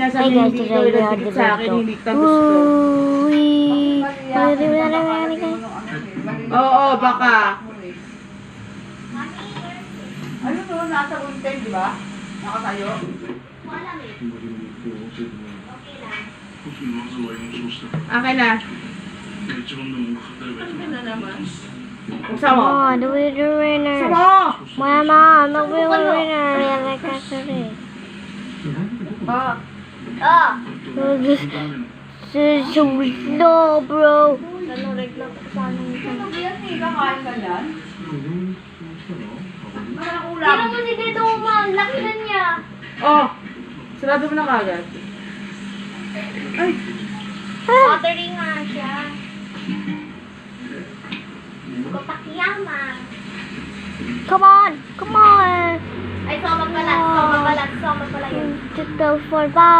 niya sabihin hindi ikaw nagdikit sa akin, hindi kita gusto. Uy. Oo, baka. Ano to? Nasa unten, di ba? Nakatayo? Akin na. Buksan mo. Oh, the winner. Buksan mo! Mama, the winner. I like that today. Ah. This is so slow, bro. Ano, regla ko sa amin. Ano yan eh? Kakain ka yan? Sino mo si Tito Umang? Laki na niya. Oh! Sarado mo na kagad. Ay! Watery nga siya. Kotakiyama. Come on, come on. Ay, soma pala yun. To go for ball.